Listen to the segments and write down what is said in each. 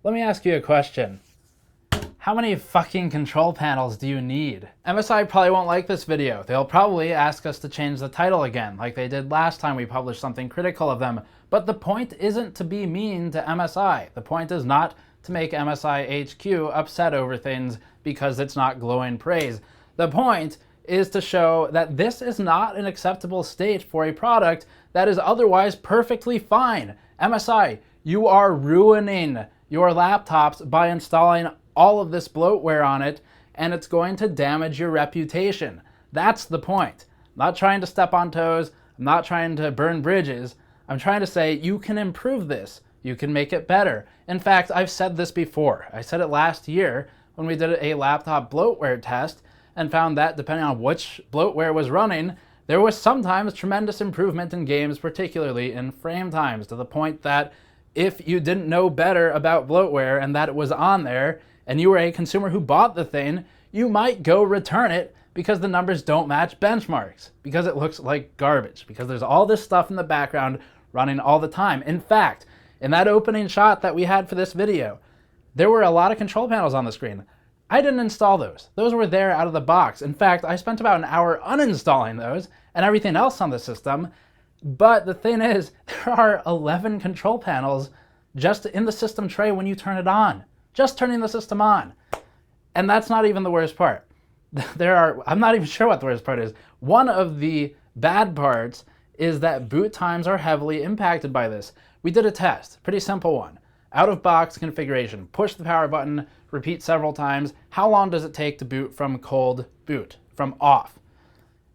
Let me ask you a question. How many fucking control panels do you need? MSI probably won't like this video. They'll probably ask us to change the title again, like they did last time we published something critical of them. But the point isn't to be mean to MSI. The point is not to make MSI HQ upset over things because it's not glowing praise. The point is to show that this is not an acceptable state for a product that is otherwise perfectly fine. MSI, you are ruining your laptops by installing all of this bloatware on it, and it's going to damage your reputation. That's the point. I'm not trying to step on toes. I'm not trying to burn bridges. I'm trying to say you can improve this. You can make it better. In fact, I've said this before. I said it last year when we did a laptop bloatware test and found that depending on which bloatware was running, there was sometimes tremendous improvement in games, particularly in frame times, to the point that if you didn't know better about bloatware and that it was on there, and you were a consumer who bought the thing, you might go return it because the numbers don't match benchmarks, because it looks like garbage, because there's all this stuff in the background running all the time. In fact, in that opening shot that we had for this video, there were a lot of control panels on the screen. I didn't install those. Those were there out of the box. In fact, I spent about an hour uninstalling those and everything else on the system. But the thing is, there are 11 control panels just in the system tray when you turn it on. Just turning the system on. And that's not even the worst part. I'm not even sure what the worst part is. One of the bad parts is that boot times are heavily impacted by this. We did a test, pretty simple one. Out of box configuration, push the power button, repeat several times. How long does it take to boot from cold boot, from off?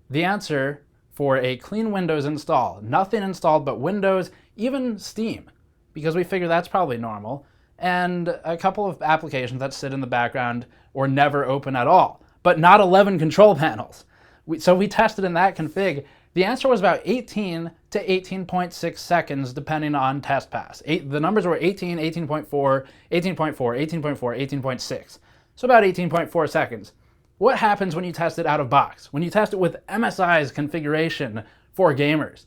The answer for a clean Windows install, nothing installed but Windows, even Steam, because we figure that's probably normal, and a couple of applications that sit in the background or never open at all, but not 11 control panels. So we tested in that config. The answer was about 18 to 18.6 seconds, depending on test pass. The numbers were 18, 18.4, 18.4, 18.4, 18.6. So about 18.4 seconds. What happens when you test it out of box? When you test it with MSI's configuration for gamers?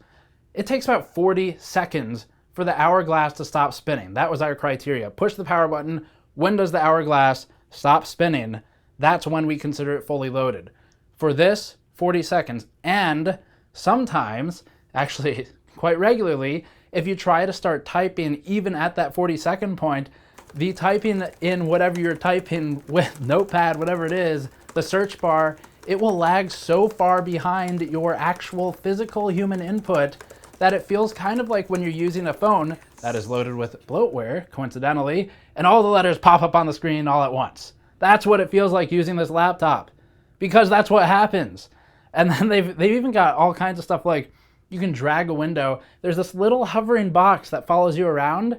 It takes about 40 seconds for the hourglass to stop spinning. That was our criteria. Push the power button. When does the hourglass stop spinning? That's when we consider it fully loaded. For this, 40 seconds. And sometimes, actually quite regularly, if you try to start typing even at that 40-second point, the typing in whatever you're typing with Notepad, whatever it is, the search bar, it will lag so far behind your actual physical human input that it feels kind of like when you're using a phone that is loaded with bloatware, coincidentally, and all the letters pop up on the screen all at once. That's what it feels like using this laptop, because that's what happens. And then they've even got all kinds of stuff like you can drag a window. There's this little hovering box that follows you around,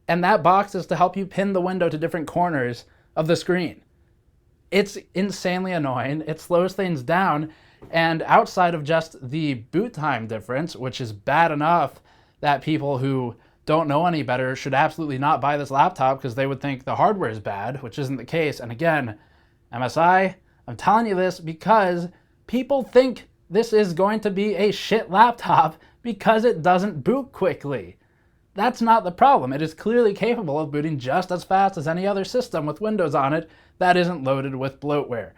and that box is to help you pin the window to different corners of the screen. It's insanely annoying. It slows things down. And outside of just the boot time difference, which is bad enough that people who don't know any better should absolutely not buy this laptop because they would think the hardware is bad, which isn't the case. And again, MSI, I'm telling you this because people think this is going to be a shit laptop because it doesn't boot quickly. That's not the problem. It is clearly capable of booting just as fast as any other system with Windows on it that isn't loaded with bloatware.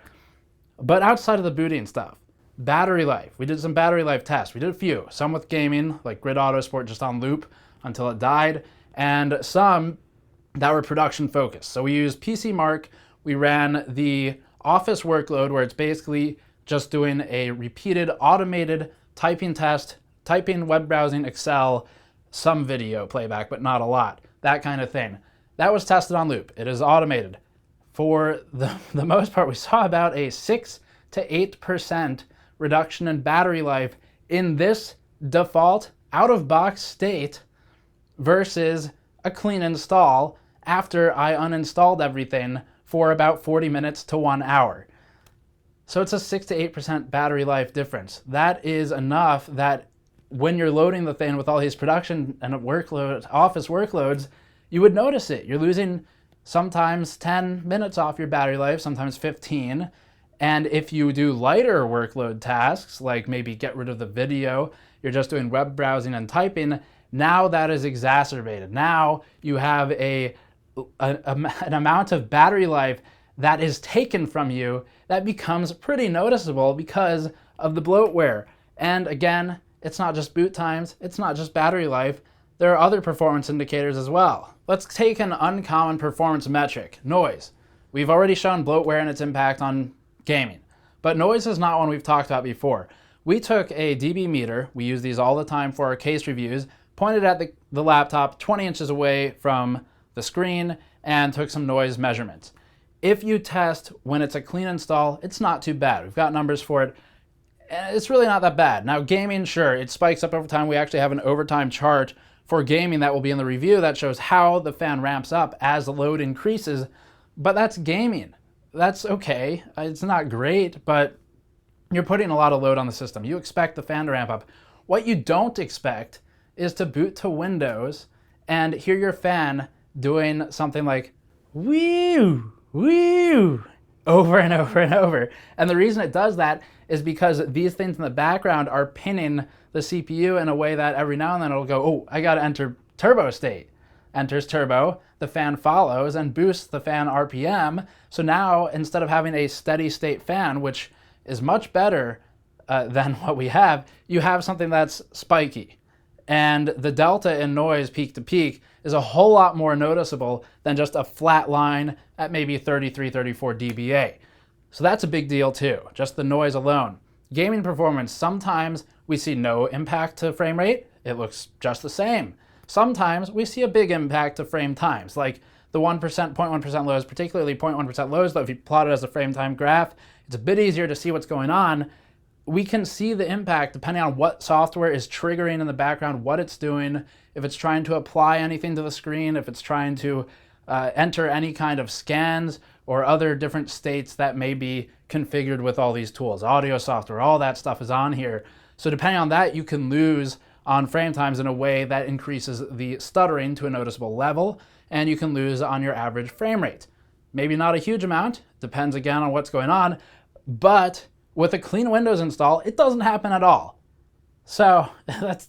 But outside of the booting stuff, battery life. We did some battery life tests. We did a few. Some with gaming, like Grid Autosport just on loop until it died, and some that were production focused. So we used PC Mark. We ran the office workload where it's basically just doing a repeated automated typing test, typing, web browsing, Excel, some video playback, but not a lot, that kind of thing. That was tested on loop. It is automated. For the most part, we saw about a 6 to 8% reduction in battery life in this default out-of-box state versus a clean install after I uninstalled everything for about 40 minutes to 1 hour. So it's a 6 to 8% battery life difference. That is enough that when you're loading the thing with all these production and office workloads, you would notice it. You're losing sometimes 10 minutes off your battery life, sometimes 15. And if you do lighter workload tasks, like maybe get rid of the video, you're just doing web browsing and typing, now that is exacerbated. Now you have a an amount of battery life that is taken from you that becomes pretty noticeable because of the bloatware. And again, it's not just boot times, it's not just battery life, there are other performance indicators as well. Let's take an uncommon performance metric, noise. We've already shown bloatware and its impact on gaming, but noise is not one we've talked about before. We took a dB meter, we use these all the time for our case reviews, pointed at the laptop 20 inches away from the screen and took some noise measurements. If you test when it's a clean install, it's not too bad. We've got numbers for it. It's really not that bad. Now gaming, sure, it spikes up over time. We actually have an overtime chart for gaming that will be in the review that shows how the fan ramps up as the load increases, but that's gaming. That's okay. It's not great, but you're putting a lot of load on the system. You expect the fan to ramp up. What you don't expect is to boot to Windows and hear your fan doing something like whew, whew, over and over and over. And the reason it does that is because these things in the background are pinning the CPU in a way that every now and then it'll go, oh, I gotta enter turbo state. Enters turbo, the fan follows and boosts the fan RPM. So now instead of having a steady state fan, which is much better than what we have, you have something that's spiky. And the delta in noise peak to peak is a whole lot more noticeable than just a flat line at maybe 33, 34 dBA. So that's a big deal too, just the noise alone. Gaming performance, sometimes we see no impact to frame rate, it looks just the same. Sometimes we see a big impact to frame times, like the 1%, 0.1% lows, particularly 0.1% lows, though if you plot it as a frame time graph, it's a bit easier to see what's going on. We can see the impact depending on what software is triggering in the background, what it's doing, if it's trying to apply anything to the screen, if it's trying to enter any kind of scans or other different states that may be configured with all these tools. Audio software, all that stuff is on here. So depending on that, you can lose on frame times in a way that increases the stuttering to a noticeable level, and you can lose on your average frame rate. Maybe not a huge amount, depends again on what's going on, but with a clean Windows install, it doesn't happen at all. So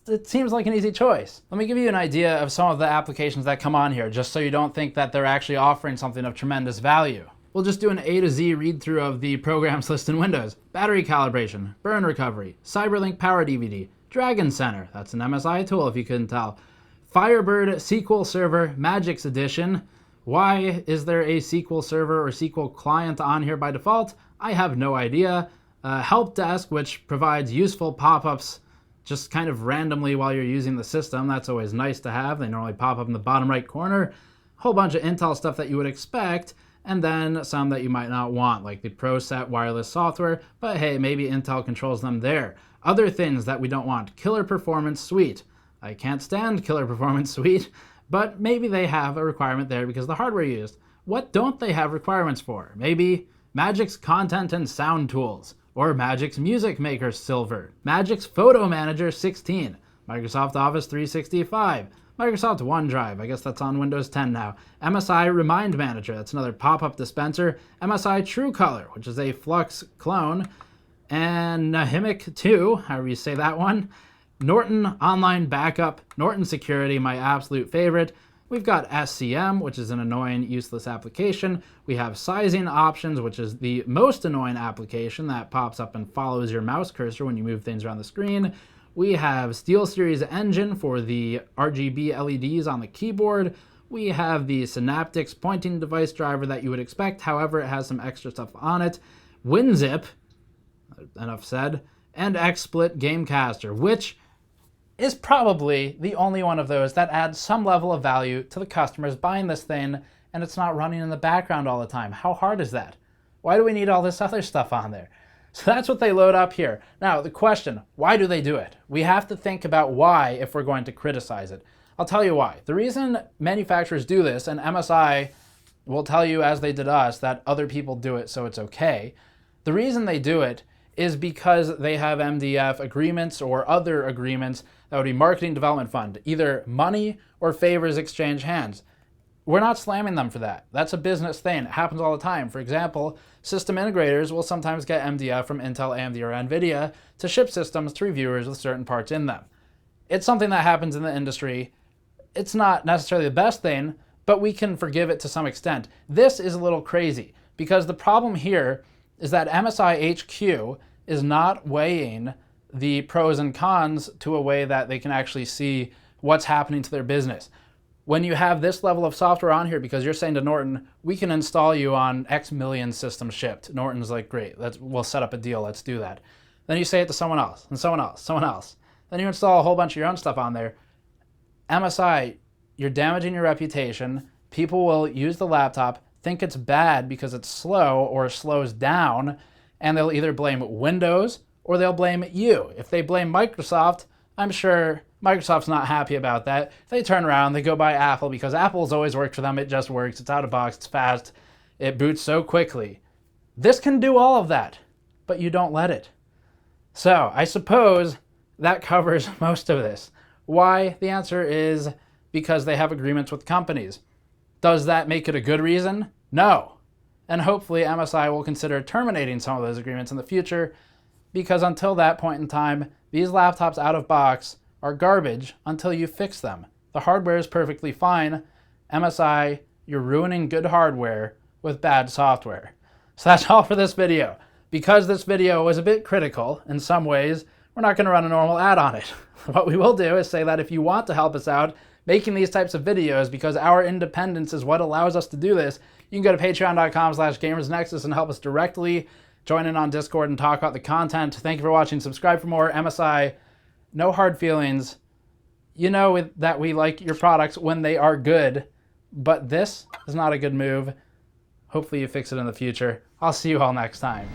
it seems like an easy choice. Let me give you an idea of some of the applications that come on here, just so you don't think that they're actually offering something of tremendous value. We'll just do an A to Z read through of the programs listed in Windows. Battery calibration, burn recovery, Cyberlink Power DVD, Dragon Center, that's an MSI tool if you couldn't tell, Firebird SQL Server Magix Edition. Why is there a SQL Server or SQL client on here by default? I have no idea. Help desk, which provides useful pop-ups just kind of randomly while you're using the system. That's always nice to have. They normally pop up in the bottom right corner. Whole bunch of Intel stuff that you would expect, and then some that you might not want, like the ProSet wireless software, but hey, maybe Intel controls them there. Other things that we don't want, Killer Performance Suite. I can't stand Killer Performance Suite, but maybe they have a requirement there because the hardware used. What don't they have requirements for? Maybe Magix Content and Sound Tools, or Magix Music Maker Silver, Magix Photo Manager 16, Microsoft Office 365, Microsoft OneDrive, I guess that's on Windows 10 now, MSI Remind Manager, that's another pop-up dispenser, MSI TrueColor, which is a Flux clone, and Nahimic 2, however you say that one, Norton Online Backup, Norton Security, my absolute favorite. We've got SCM, which is an annoying, useless application. We have sizing options, which is the most annoying application that pops up and follows your mouse cursor when you move things around the screen. We have SteelSeries Engine for the RGB LEDs on the keyboard. We have the Synaptics pointing device driver that you would expect, however, it has some extra stuff on it. WinZip, enough said, and XSplit Gamecaster, which is probably the only one of those that adds some level of value to the customers buying this thing, and it's not running in the background all the time. How hard is that? Why do we need all this other stuff on there? So that's what they load up here. Now, the question, why do they do it? We have to think about why if we're going to criticize it. I'll tell you why. The reason manufacturers do this, and MSI will tell you as they did us that other people do it so it's okay, the reason they do it is because they have MDF agreements or other agreements that would be marketing development fund. Either money or favors exchange hands. We're not slamming them for that. That's a business thing. It happens all the time. For example, system integrators will sometimes get MDF from Intel, AMD, or NVIDIA to ship systems to reviewers with certain parts in them. It's something that happens in the industry. It's not necessarily the best thing, but we can forgive it to some extent. This is a little crazy because the problem here is that MSI HQ is not weighing the pros and cons to a way that they can actually see what's happening to their business. When you have this level of software on here, because you're saying to Norton, we can install you on X million systems shipped. Norton's like, great, we'll set up a deal, let's do that. Then you say it to someone else, and someone else, someone else. Then you install a whole bunch of your own stuff on there. MSI, you're damaging your reputation. People will use the laptop, think it's bad because it's slow or slows down, and they'll either blame Windows or they'll blame you. If they blame Microsoft, I'm sure Microsoft's not happy about that. They turn around, they go buy Apple because Apple's always worked for them. It just works. It's out of box. It's fast. It boots so quickly. This can do all of that, but you don't let it. So I suppose that covers most of this. Why? The answer is because they have agreements with companies. Does that make it a good reason? No. And hopefully MSI will consider terminating some of those agreements in the future, because until that point in time, these laptops out of box are garbage until you fix them. The hardware is perfectly fine. MSI, you're ruining good hardware with bad software. So that's all for this video. Because this video was a bit critical in some ways, we're not going to run a normal ad on it. What we will do is say that if you want to help us out making these types of videos, because our independence is what allows us to do this, you can go to patreon.com/gamersnexus and help us directly. Join in on Discord and talk about the content. Thank you for watching. Subscribe for more. MSI, no hard feelings. You know that we like your products when they are good, but this is not a good move. Hopefully you fix it in the future. I'll see you all next time.